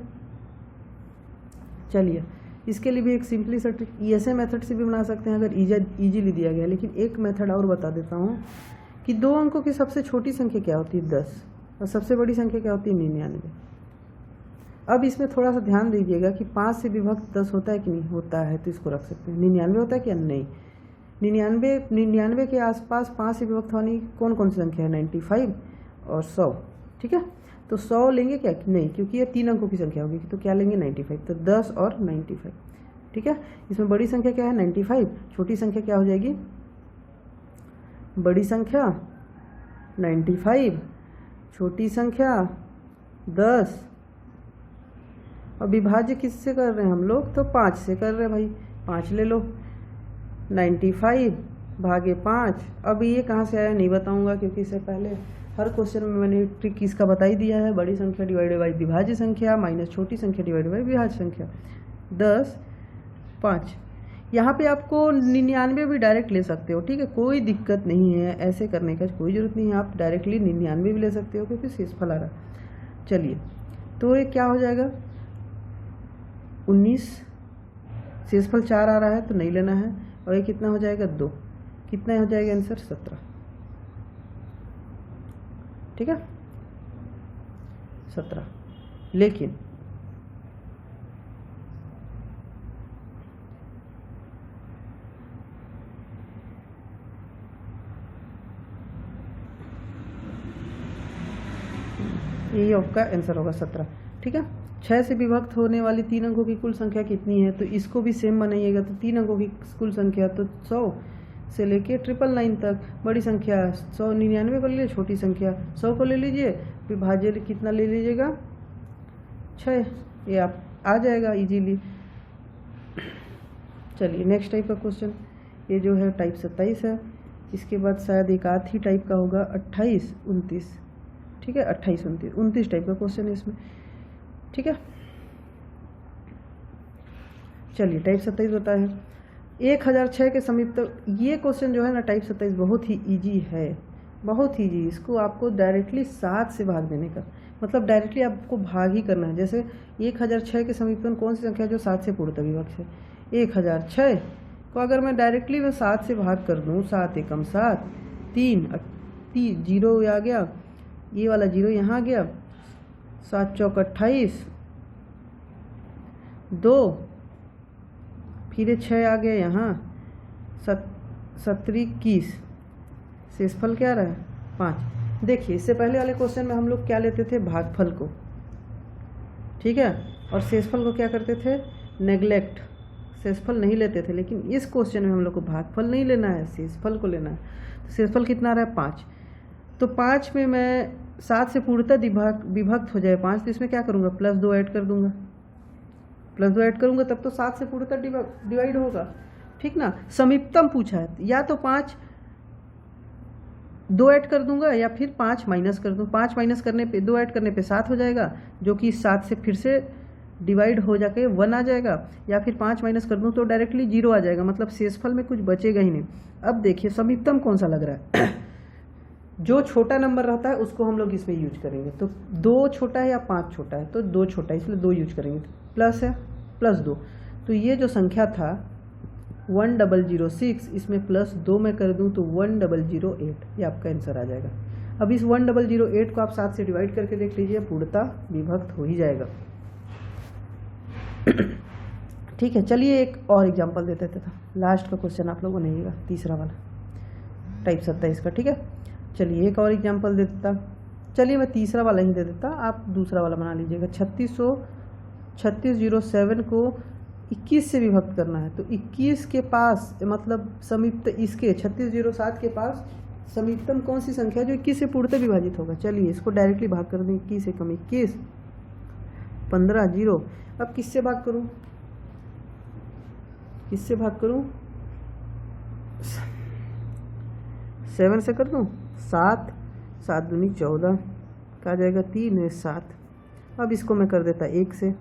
चलिए इसके लिए भी एक सिंपली सा ट्रिक, ऐसे मेथड से भी बना सकते हैं अगर इजीली दिया गया। लेकिन एक मेथड और बता देता हूँ कि 2 अंकों की सबसे छोटी संख्या क्या होती है, 10, और सबसे बड़ी संख्या क्या होती है, 99। अब इसमें थोड़ा सा ध्यान दीजिएगा कि 5 से विभक्त 10 होता है कि नहीं होता है, तो इसको रख सकते हैं। 99 होता है क्या, नहीं। 99 के आसपास 5 से विभक्त होने कौन कौन सी संख्या है, 95 और 100। ठीक है, तो 100 लेंगे क्या, नहीं, क्योंकि ये 3 अंकों की संख्या होगी। तो क्या लेंगे, 95। तो 10 और 95। ठीक है, इसमें बड़ी संख्या क्या है, 95, छोटी संख्या क्या हो जाएगी, बड़ी संख्या 95, छोटी संख्या 10। और विभाज्य किससे कर रहे हैं हम लोग, तो 5 से कर रहे हैं भाई, 5 ले लो, 95 भागे 5। अब ये कहाँ से आया नहीं बताऊंगा, क्योंकि इससे पहले हर क्वेश्चन में मैंने ट्रिक इसका बता ही दिया है। बड़ी संख्या डिवाइडेड बाई विभाज्य संख्या माइनस छोटी संख्या डिवाइडेड बाई विभाज्य संख्या, 10 5। यहाँ पे आपको 99 भी डायरेक्ट ले सकते हो, ठीक है, कोई दिक्कत नहीं है, ऐसे करने का कोई ज़रूरत नहीं है। आप डायरेक्टली 99 भी ले सकते हो क्योंकि शेषफल आ रहा है। चलिए, तो ये क्या हो जाएगा, 19, शेषफल 4 आ रहा है तो नहीं लेना है, और ये कितना हो जाएगा 2, कितना हो जाएगा आंसर 17, ठीक है 17। लेकिन ये आपका आंसर होगा 17, ठीक है। 6 से विभक्त होने वाली 3 अंकों की कुल संख्या कितनी है, तो इसको भी सेम बनाइएगा। तो 3 अंकों की कुल संख्या तो 100 से लेके 999 तक, बड़ी संख्या 199 को ले लीजिए, छोटी संख्या 100 को ले लीजिए, विभाज्य कितना ले लीजिएगा 6, ये आप आ जाएगा इजीली। चलिए नेक्स्ट टाइप का क्वेश्चन, ये जो है टाइप 27 है। इसके बाद शायद एक आध ही टाइप का होगा 28, 29, ठीक है 28, 29, 29 टाइप का क्वेश्चन है इसमें, ठीक है। चलिए टाइप 27 होता है 1006 के समीप तक। ये क्वेश्चन जो है ना टाइप 27 बहुत ही इजी है, बहुत ही इजी। इसको आपको डायरेक्टली 7 से भाग देने का, मतलब डायरेक्टली आपको भाग ही करना है। जैसे 1006 के समीपन कौन सी संख्या जो 7 से पूर्णतः विभक्त है, 1006 को अगर मैं डायरेक्टली मैं 7 से भाग कर दूँ, 7 एकम 7, 3 जीरो आ गया, ये वाला जीरो यहाँ आ गया, 7 चौक 28, 2 फिर 6 आ गया यहाँ, 17 21, शेषफल क्या रहा है 5। देखिए इससे पहले वाले क्वेश्चन में हम लोग क्या लेते थे, भागफल को, ठीक है, और शेषफल को क्या करते थे, नेग्लेक्ट, शेषफल नहीं लेते थे। लेकिन इस क्वेश्चन में हम लोग को भागफल नहीं लेना है, शेषफल को लेना है। तो शेषफल कितना रहा है 5, तो 5 में मैं 7 से पूर्णतः विभक्त हो जाए 5, तो इसमें क्या करूँगा, +2 ऐड कर दूंगा, +2 ऐड करूँगा तब तो 7 से पूर्णतः डिवाइड होगा, ठीक ना। समीपतम पूछा है, या तो 5 2 ऐड कर दूंगा या फिर 5 माइनस कर दूँ। 5 माइनस करने पे 2 ऐड करने पे 7 हो जाएगा, जो कि 7 से फिर से डिवाइड हो जाके 1 आ जाएगा, या फिर 5 माइनस कर दूँ तो डायरेक्टली 0 आ जाएगा, मतलब शेषफल में कुछ बचेगा ही नहीं। अब देखिए समीपतम कौन सा लग रहा है जो छोटा नंबर रहता है उसको हम लोग इसमें यूज करेंगे। तो 2 छोटा है या 5 छोटा है, तो 2 छोटा है, इसलिए 2 यूज करेंगे। प्लस है, +2, तो ये जो संख्या था 1006, इसमें +2 मैं कर दूं तो 1008, ये आपका आंसर आ जाएगा। अब इस 1008 को आप 7 से डिवाइड करके देख लीजिए, पूर्णतः विभक्त हो ही जाएगा। ठीक है, चलिए एक और एग्जांपल देते थे, लास्ट का क्वेश्चन आप लोगों ने लेगा, तीसरा वाला टाइप 27 का, ठीक है। चलिए एक और एग्जांपल दे देता, चलिए मैं तीसरा वाला ही दे देता, आप दूसरा वाला बना लीजिएगा। 3607 को 21 से विभक्त करना है, तो 21 के पास मतलब समीप इसके 3607 के पास समीपतम कौन सी संख्या जो 21 से पूर्णतः विभाजित होगा। चलिए इसको डायरेक्टली भाग कर दें, 21 से कम 21, 15 0। अब किससे भाग करूं, किससे भाग करूं, 7 से कर दूं, 7 7 दूनी 14 का जाएगा 3 7। अब इसको मैं कर देता 1 से,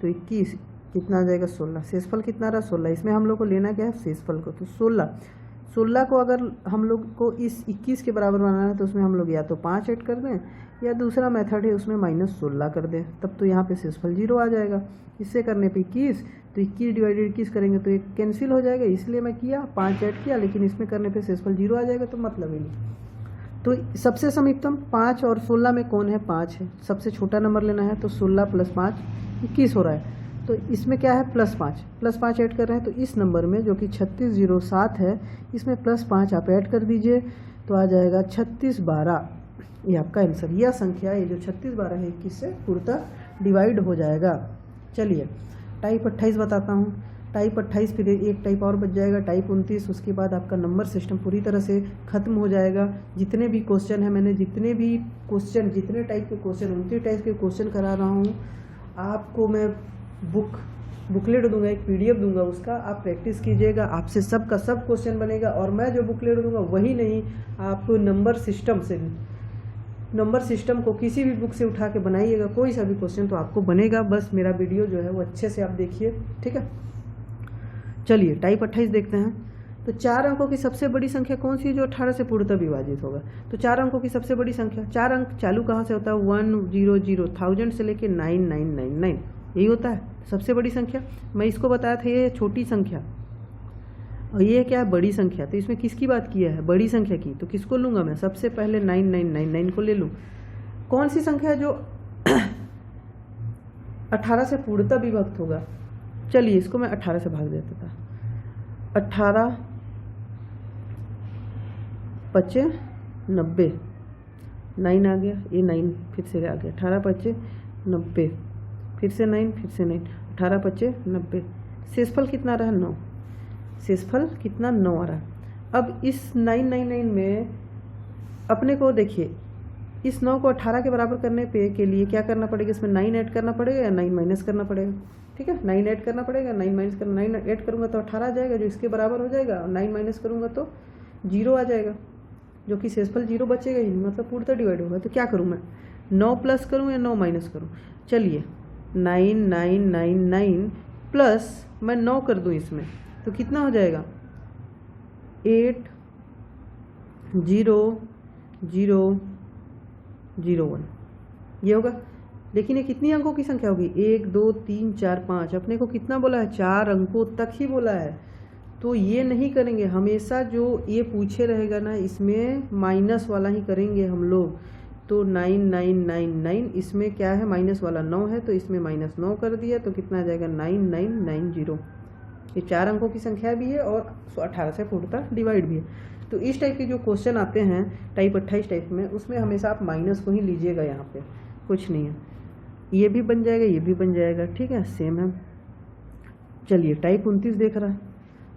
तो 21 कितना आ जाएगा 16, शेषफल कितना रहा 16। इसमें हम लोग को लेना क्या है, शेषफल को, तो 16 को अगर हम लोग को इस 21 के बराबर बनाना है तो उसमें हम लोग या तो 5 ऐड कर दें, या दूसरा मेथड है उसमें -16 कर दें, तब तो यहाँ पे शेषफल 0 आ जाएगा। इससे करने पे 21, तो 21 डिवाइडेड 21 करेंगे तो एक कैंसिल हो जाएगा, इसलिए मैं किया 5 ऐड किया, लेकिन इसमें करने पे शेषफल 0 आ जाएगा, तो मतलब ही नहीं। तो सबसे समीपतम 5 और 16 में कौन है, 5 है, सबसे छोटा नंबर लेना है, तो 16 + 5 21 हो रहा है। तो इसमें क्या है +5 ऐड कर रहे हैं, तो इस नंबर में जो कि 3607 है, इसमें +5 आप ऐड कर दीजिए, तो आ जाएगा 3612, ये आपका आंसर। यह संख्या ये जो 3612 है 21 से पूर्णतः डिवाइड हो जाएगा। चलिए टाइप 28 बताता हूँ। टाइप 28 फिर एक टाइप और बच जाएगा, टाइप 29। उसके बाद आपका नंबर सिस्टम पूरी तरह से ख़त्म हो जाएगा। जितने भी क्वेश्चन हैं, मैंने जितने टाइप के क्वेश्चन 29 टाइप के क्वेश्चन करा रहा हूँ, आपको मैं बुकलेट दूंगा, एक PDF दूंगा, उसका आप प्रैक्टिस कीजिएगा, आपसे सब का सब क्वेश्चन बनेगा। और मैं जो बुकलेट दूंगा वही नहीं, आप नंबर सिस्टम को किसी भी बुक से उठा के बनाइएगा, कोई सा भी क्वेश्चन तो आपको बनेगा। बस मेरा वीडियो जो है वो अच्छे से आप देखिए, ठीक है। चलिए टाइप 28 देखते हैं। तो 4 अंकों की सबसे बड़ी संख्या कौन सी है जो 18 से पूर्णतः विभाजित होगा? तो 4 अंकों की सबसे बड़ी संख्या, 4 अंक चालू कहाँ से होता है? 1 0 0 1000 से लेके 9999, यही होता है सबसे बड़ी संख्या। मैं इसको बताया था ये छोटी संख्या और ये क्या है? बड़ी संख्या। तो इसमें किसकी बात किया है? बड़ी संख्या की। तो किसको लूँगा मैं? सबसे पहले 9999 को ले लूँ। कौन सी संख्या जो 18 से पूर्णतः विभक्त होगा? चलिए इसको मैं 18 से भाग देता था। 18 पच्चे 90, 9 आ गया, ये 9 फिर से आ गया। 18 पच्चे 90, फिर से 9, फिर से 9, 18 पच्चे 90। शेषफल कितना रहा? 9। शेषफल कितना? 9 आ रहा। अब इस 999 में अपने को देखिए, इस 9 को 18 के बराबर करने पे के लिए क्या करना पड़ेगा? इसमें 9 ऐड करना पड़ेगा या 9 माइनस करना पड़ेगा? ठीक है, 9 ऐड करना पड़ेगा, 9 माइनस करना। 9 ऐड करूँगा तो 18 आ जाएगा जो इसके बराबर हो जाएगा, और 9 माइनस करूँगा तो 0 आ जाएगा, जो कि शेषफल 0 बचेगा ही, मतलब पूर्णतः डिवाइड होगा। तो क्या करूँ मैं? 9 प्लस करूँ या 9 माइनस करूँ? चलिए 9999 प्लस मैं 9 कर दूँ इसमें, तो कितना हो जाएगा? 8 0 0 0 1, ये होगा। लेकिन ये कितनी अंकों की संख्या होगी? 1 2 3 4 5। अपने को कितना बोला है? 4 अंकों तक ही बोला है। तो ये नहीं करेंगे, हमेशा जो ये पूछे रहेगा ना, इसमें माइनस वाला ही करेंगे हम लोग। तो 9999, इसमें क्या है? माइनस वाला 9 है, तो इसमें -9 कर दिया, तो कितना आ जाएगा? 9990। ये 4 अंकों की संख्या भी है और 18 से पूर्णतः डिवाइड भी है। तो इस टाइप के जो क्वेश्चन आते हैं टाइप 28 टाइप में, उसमें हमेशा आप माइनस को ही लीजिएगा, यहाँ पे कुछ नहीं है। ये भी बन जाएगा, ये भी बन जाएगा, ठीक है, सेम है। चलिए टाइप 29 देख रहा है,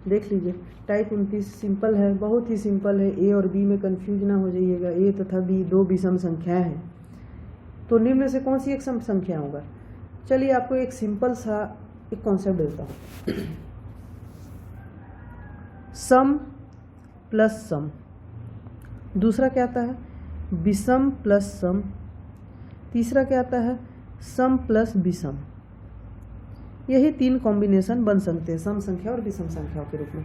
देख लीजिए। टाइप 29 सिंपल है, बहुत ही सिंपल है। ए और बी में कंफ्यूज ना हो जाइएगा। ए तथा बी 2 विषम संख्याएं हैं, तो निम्न से कौन सी एक सम संख्या होगा? चलिए आपको एक सिंपल सा एक कॉन्सेप्ट देता हूँ। सम प्लस सम, दूसरा क्या आता है? विषम प्लस सम, तीसरा क्या आता है? सम प्लस विषम। यही 3 कॉम्बिनेशन बन सकते हैं सम संख्या और विषम संख्याओं के रूप में।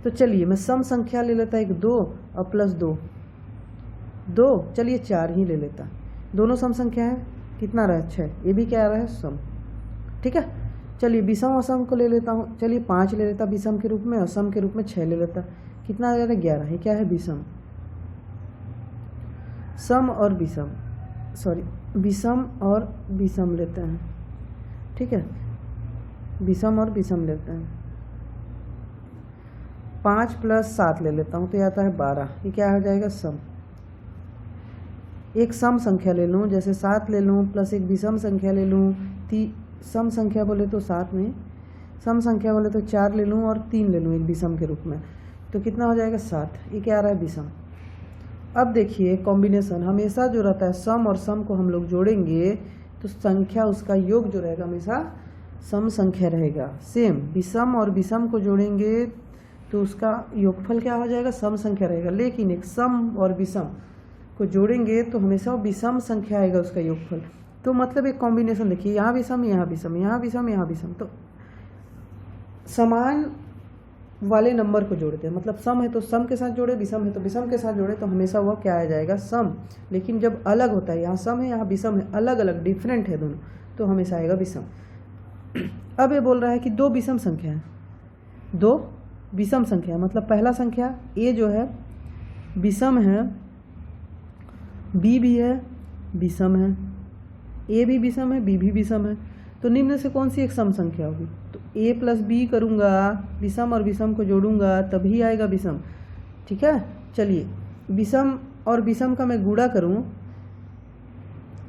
तो चलिए मैं सम संख्या ले लेता, एक 2 और प्लस 2 2, चलिए 4 ही ले लेता। दोनों सम संख्या है, कितना रहा? 6। ये भी क्या आ रहा है? सम, ठीक है। चलिए विषम और सम को ले लेता हूँ। चलिए 5 ले लेता विषम के रूप में, और सम के रूप में 6 ले लेता। कितना आ जाता? 11। ये क्या है? विषम। सम और विषम, सॉरी, विषम और विषम लेते हैं, ठीक है, विषम और विषम लेते हैं। 5 प्लस 7 ले लेता हूँ, तो ये आता है 12। ये क्या हो जाएगा? सम। एक सम संख्या ले लूँ, जैसे 7 ले लूँ, प्लस एक विषम संख्या ले लूँ। सम संख्या बोले तो 7 में, सम संख्या बोले तो 4 ले लूँ और 3 ले लूँ एक विषम के रूप में, तो कितना हो जाएगा? 7। ये क्या आ रहा है? विषम। अब देखिए कॉम्बिनेशन हमेशा जो रहता है, सम और सम को हम लोग जोड़ेंगे तो संख्या, उसका योग जो रहेगा हमेशा सम संख्या रहेगा। सेम विषम और विषम को जोड़ेंगे तो उसका योगफल क्या हो जाएगा? सम संख्या रहेगा। लेकिन एक सम और विषम को जोड़ेंगे तो हमेशा विषम संख्या आएगा उसका योगफल। तो मतलब एक कॉम्बिनेशन देखिए, यहाँ विषम, यहाँ विषम, यहाँ विषम, यहाँ विषम, तो समान वाले नंबर को जोड़ते हैं। मतलब सम है तो सम के साथ जोड़े, विषम है तो विषम के साथ जोड़े, तो हमेशा वह क्या आ जाएगा? सम। लेकिन जब अलग होता है, यहाँ सम है यहाँ विषम है, अलग अलग डिफरेंट है दोनों, तो हमेशा आएगा विषम। अब ये बोल रहा है कि 2 विषम संख्या है, 2 विषम संख्या, मतलब पहला संख्या ए जो है विषम है, बी भी है विषम है, ए भी विषम है, बी भी विषम है। तो निम्न से कौन सी एक सम संख्या होगी? तो ए प्लस बी करूँगा, विषम और विषम को जोड़ूंगा तभी आएगा विषम, ठीक है। चलिए विषम और विषम का मैं गुणा करूँ,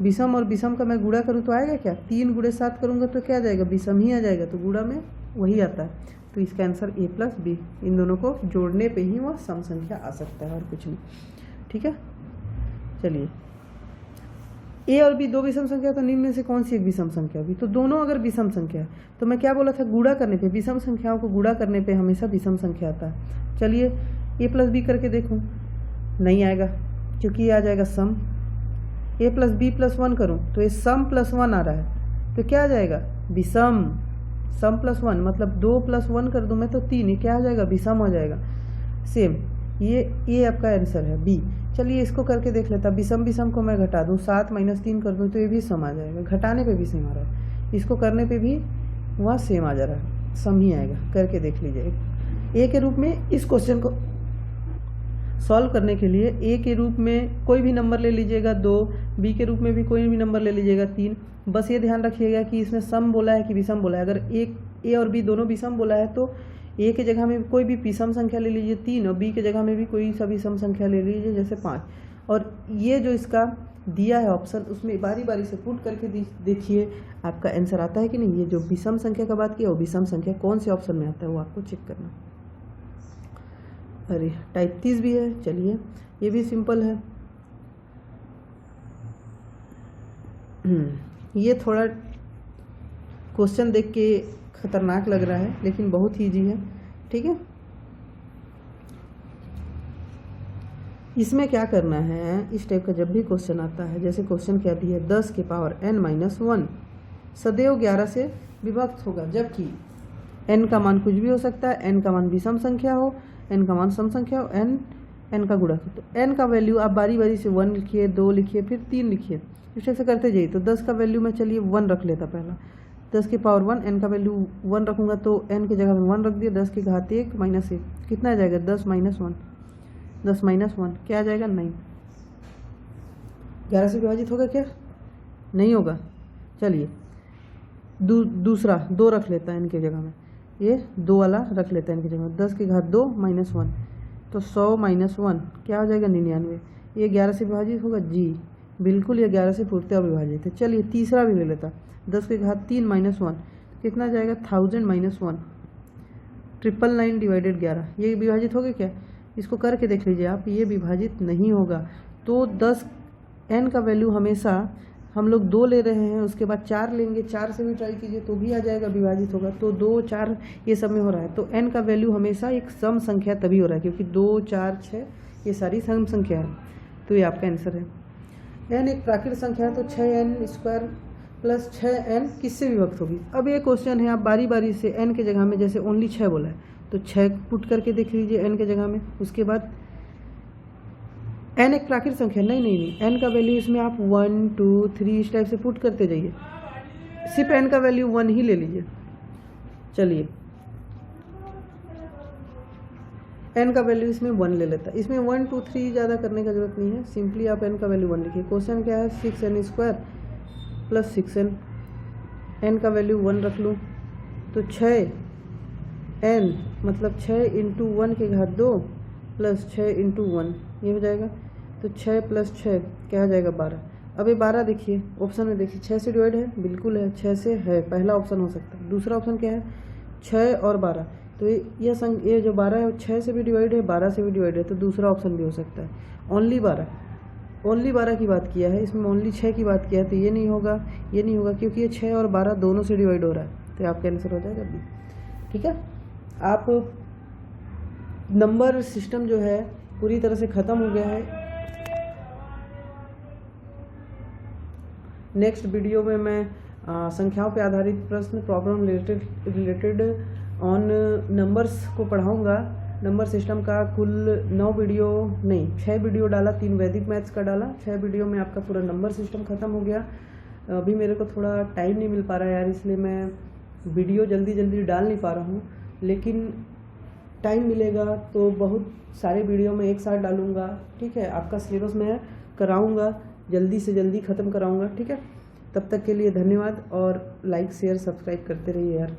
विषम और विषम का मैं गुणा करूँ तो आएगा क्या? 3 गुणे 7 करूँगा तो क्या आ जाएगा? विषम ही आ जाएगा। तो गुणा में वही आता है, तो इसका आंसर ए प्लस बी, इन दोनों को जोड़ने पे ही वह सम संख्या आ सकता है और कुछ नहीं, ठीक है। चलिए ए और बी 2 विषम संख्या, तो निम्न में से कौन सी एक विषम संख्या होगी? तो दोनों अगर विषम संख्या है तो मैं क्या बोला था? गुणा करने पे, विषम संख्याओं को गुणा करने पे हमेशा विषम संख्या आता है। चलिए ए प्लस बी करके देखूँ, नहीं आएगा क्योंकि ये आ जाएगा सम। ए प्लस बी प्लस 1 करूँ तो ये सम प्लस 1 आ रहा है, तो क्या आ जाएगा? विषम। सम प्लस 1 मतलब 2 + 1 कर दूँ मैं तो 3, ये क्या हो जाएगा, विषम हो जाएगा। सेम ये आपका आंसर है बी। चलिए इसको करके देख लेता, विषम को मैं घटा दूँ, 7 - 3 कर दूँ तो ये भी सम आ जाएगा, घटाने पे भी सेम आ रहा है, इसको करने पे भी वहाँ सेम आ जा रहा है, सम ही आएगा। करके देख लीजिए ए के रूप में इस क्वेश्चन को सॉल्व करने के लिए ए के रूप में कोई भी नंबर ले लीजिएगा 2, बी के रूप में भी कोई भी नंबर ले लीजिएगा 3। बस ये ध्यान रखिएगा कि इसमें सम बोला है कि विषम बोला है। अगर ए और बी दोनों विषम बोला है तो ए के जगह में कोई भी विषम संख्या ले लीजिए 3, और बी के जगह में भी कोई सा विषम संख्या ले लीजिए जैसे 5। और ये जो इसका दिया है ऑप्शन, उसमें बारी बारी से पुट करके देखिए आपका आंसर आता है कि नहीं। ये जो विषम संख्या का बात किया वो विषम संख्या कौन से ऑप्शन में आता है वो आपको चेक करना। अरे टाइप 30 भी है, चलिए ये भी सिंपल है। ये थोड़ा क्वेश्चन देख के खतरनाक लग रहा है लेकिन बहुत ईजी है, ठीक है। इसमें क्या करना है, इस टाइप का जब भी क्वेश्चन आता है, जैसे क्वेश्चन क्या दिया है 10 की पावर n-1 सदैव 11 से विभक्त होगा, जबकि n का मान कुछ भी हो सकता है, n का मान विषम संख्या हो, n का मान सम संख्या हो, n का गुणक हो। तो n का वैल्यू आप बारी बारी से 1 लिखिए, 2 लिखिए, फिर 3 लिखिए, इस टाइप से करते जाइए। तो 10 का वैल्यू में चलिए 1 रख लेता पहला, 10 की पावर 1, n का वैल्यू 1 रखूँगा तो n की जगह में 1 रख दिया, 10 की घात 1 - 1 कितना आ जाएगा, 10 - 1, 10 - 1 क्या आ जाएगा, 9। 11 से विभाजित होगा क्या, नहीं होगा। चलिए दूसरा 2 रख लेता है n की जगह में, ये 2 वाला रख लेता है n की जगह में, 10 की घात 2 - 1 तो 100 - 1 क्या हो जाएगा, 99। ये 11 से विभाजित होगा, जी बिल्कुल ये 11 से पूर्णतः विभाजित है। चलिए तीसरा भी ले लेता, 10 की घात 3 - 1 कितना जाएगा, 1000 - 1 999 / 11 ये विभाजित होगा क्या, इसको करके देख लीजिए आप, ये विभाजित नहीं होगा। तो 10 n का वैल्यू हमेशा हम लोग 2 ले रहे हैं, उसके बाद 4 लेंगे, 4 से भी ट्राई कीजिए तो भी आ जाएगा, विभाजित होगा। तो 2 4 ये सब में हो रहा है, तो n का वैल्यू हमेशा एक सम संख्या तभी हो रहा है क्योंकि 2 4 6 ये सारी सम संख्या है। तो ये आपका आंसर है। n एक प्राकृतिक संख्या है तो 6n² + 6n किससे विभक्त होगी। अब ये क्वेश्चन है, आप बारी बारी से n के जगह में जैसे ओनली 6 बोला है तो 6 पुट करके देख लीजिए n के जगह में। उसके बाद n एक प्राकृतिक संख्या, नहीं n का वैल्यू इसमें आप 1 2 3 इस टाइप से पुट करते जाइए, सिर्फ n का वैल्यू 1 ही ले लीजिए। चलिए n का वैल्यू इसमें 1 ले लेता है, इसमें 1 2 3 ज़्यादा करने का जरूरत नहीं है, सिंपली आप n का वैल्यू 1 लिखिए। क्वेश्चन क्या है, 6n² + 6n, n का वैल्यू 1 रख लूँ तो 6n मतलब 6 × 1 की घात 2 + 6 × 1 ये हो जाएगा। तो 6 + 6 क्या हो जाएगा, 12। अब ये 12 देखिए ऑप्शन में, देखिए 6 से डिवाइड है, बिल्कुल है, 6 से है, पहला ऑप्शन हो सकता है। दूसरा ऑप्शन क्या है, 6 और 12, तो ये जो 12 है 6 से भी डिवाइड है, 12 से भी डिवाइड है, तो दूसरा ऑप्शन भी हो सकता है। ओनली 12 की बात किया है, इसमें ओनली 6 की बात किया है, तो ये नहीं होगा क्योंकि ये 6 और 12 दोनों से डिवाइड हो रहा है, तो आपका आंसर हो जाएगा बी। ठीक है, आप नंबर सिस्टम जो है पूरी तरह से ख़त्म हो गया है। नेक्स्ट वीडियो में मैं संख्याओं पे आधारित प्रश्न प्रॉब्लम रिलेटेड ऑन नंबर्स को पढ़ाऊँगा। नंबर सिस्टम का कुल 6 वीडियो डाला, 3 वैदिक मैथ्स का डाला, 6 वीडियो में आपका पूरा नंबर सिस्टम ख़त्म हो गया। अभी मेरे को थोड़ा टाइम नहीं मिल पा रहा है यार, इसलिए मैं वीडियो जल्दी डाल नहीं पा रहा हूँ, लेकिन टाइम मिलेगा तो बहुत सारे वीडियो में एक साथ डालूँगा। ठीक है, आपका सिलेबस मैं कराऊँगा, जल्दी से जल्दी ख़त्म कराऊँगा। ठीक है, तब तक के लिए धन्यवाद और लाइक शेयर सब्सक्राइब करते रहिए यार।